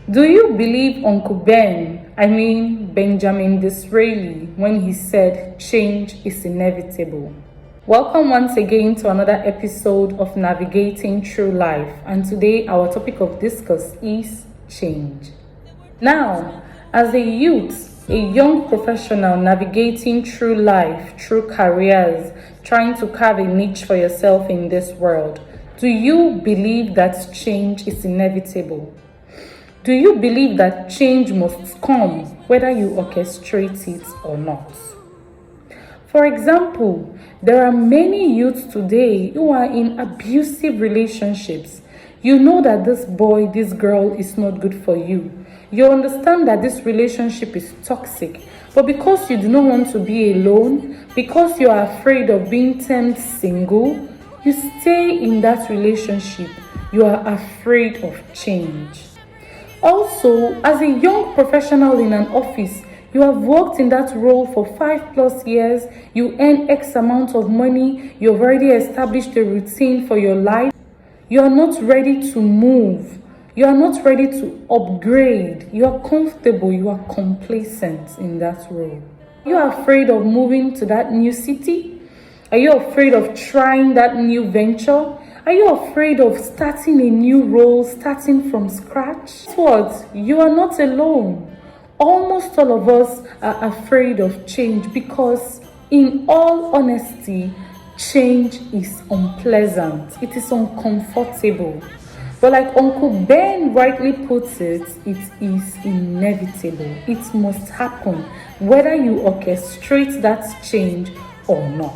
Do you believe Uncle Benjamin Disraeli, when he said change is inevitable? Welcome once again to another episode of Navigating Through Life, and today our topic of discuss is change. Now, as a youth, a young professional navigating through life, through careers, trying to carve a niche for yourself in this world, do you believe that change is inevitable? Do you believe that change must come whether you orchestrate it or not? For example, there are many youths today who are in abusive relationships. You know that this boy, this girl is not good for you. You understand that this relationship is toxic, but because you do not want to be alone, because you are afraid of being termed single, you stay in that relationship. You are afraid of change. Also, as a young professional in an office, you have worked in that role for 5+ years, you earn X amount of money, you've already established a routine for your life. You are not ready to move. You are not ready to upgrade. You are comfortable, you are complacent in that role. You are afraid of moving to that new city? Are you afraid of trying that new venture? Are you afraid of starting a new role, starting from scratch? Guess what? You are not alone. Almost all of us are afraid of change because, in all honesty, change is unpleasant. It is uncomfortable. But like Uncle Ben rightly puts it, it is inevitable. It must happen, whether you orchestrate that change or not.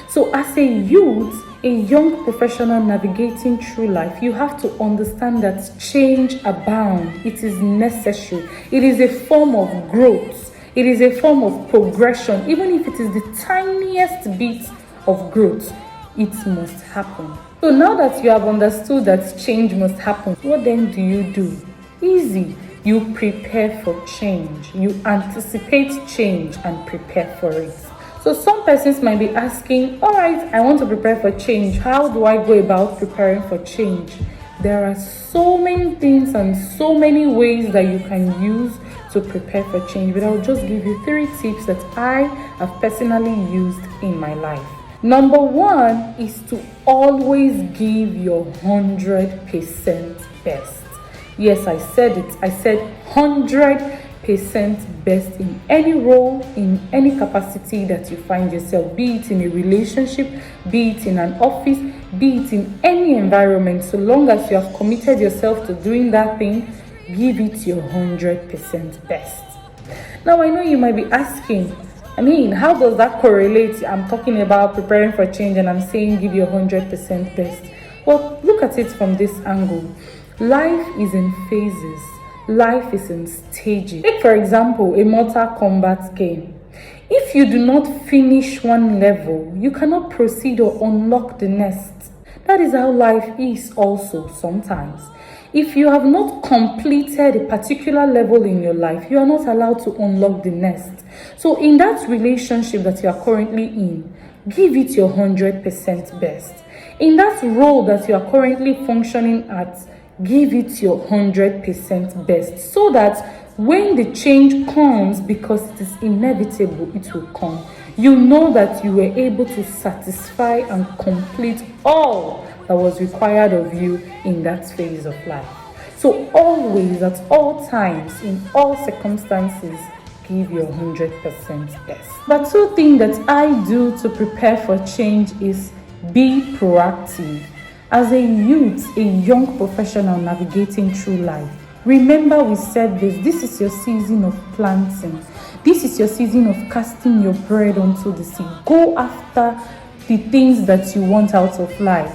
So as a youth, a young professional navigating through life, you have to understand that change abounds. It is necessary. It is a form of growth. It is a form of progression. Even if it is the tiniest bit of growth, it must happen. So now that you have understood that change must happen, what then do you do? Easy. You prepare for change. You anticipate change and prepare for it. So some persons might be asking, all right, I want to prepare for change. How do I go about preparing for change? There are so many things and so many ways that you can use to prepare for change, but I'll just give you 3 tips that I have personally used in my life. Number 1 is to always give your 100% best. Yes, I said it. I said 100% best in any role, in any capacity that you find yourself, be it in a relationship, be it in an office, be it in any environment. So long as you have committed yourself to doing that thing, give it your 100% best. Now, I know you might be asking, how does that correlate? I'm talking about preparing for change and I'm saying give your 100% best. Well, look at it from this angle. Life is in phases. Life is in stages. Take, for example, a Mortal Kombat game. If you do not finish one level, you cannot proceed or unlock the next. That is how life is also sometimes. If you have not completed a particular level in your life, you are not allowed to unlock the next. So in that relationship that you are currently in, give it your 100% best. In that role that you are currently functioning at, give it your 100% best, so that when the change comes, because it is inevitable, it will come, you know that you were able to satisfy and complete all that was required of you in that phase of life. So always, at all times, in all circumstances, give your 100% best. But 2 things that I do to prepare for change is be proactive. As a youth, a young professional navigating through life, remember we said this is your season of planting. This is your season of casting your bread onto the sea. Go after the things that you want out of life.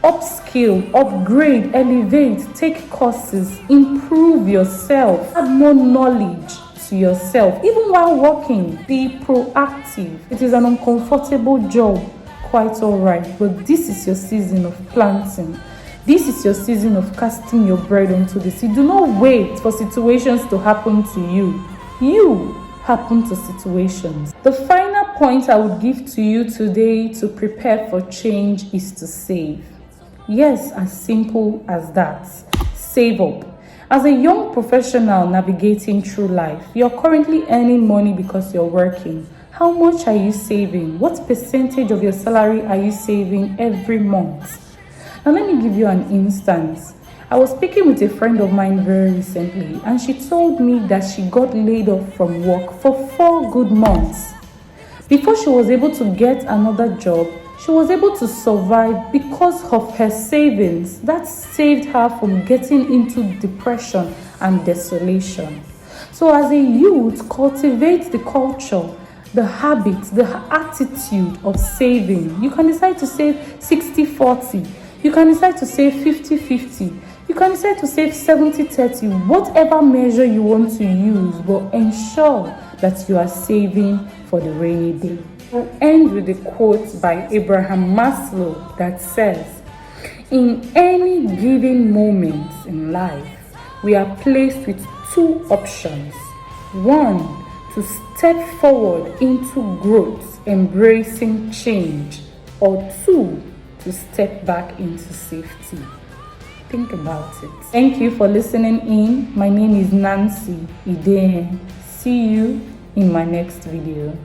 Upskill, upgrade, elevate, take courses, improve yourself, add more knowledge to yourself. Even while working, be proactive. It is an uncomfortable job. Quite all right, but this is your season of planting. This is your season of casting your bread onto the sea. Do not wait for situations to happen to you. You happen to situations. The final point I would give to you today to prepare for change is to save. Yes, as simple as that. Save up. As a young professional navigating through life, you're currently earning money because you're working. How much are you saving? What percentage of your salary are you saving every month? Now, let me give you an instance. I was speaking with a friend of mine very recently, and she told me that she got laid off from work for 4 good months. Before she was able to get another job, she was able to survive because of her savings. That saved her from getting into depression and desolation. So as a youth, cultivate the culture, the habit, the attitude of saving. You can decide to save 60-40. You can decide to save 50-50. You can decide to save 70-30, whatever measure you want to use, but ensure that you are saving for the rainy day. We'll end with a quote by Abraham Maslow that says, "In any given moment in life, we are placed with 2 options. 1, to step forward into growth, embracing change, or 2, to step back into safety." Think about it. Thank you for listening in. My name is Nancy Idehen. See you in my next video.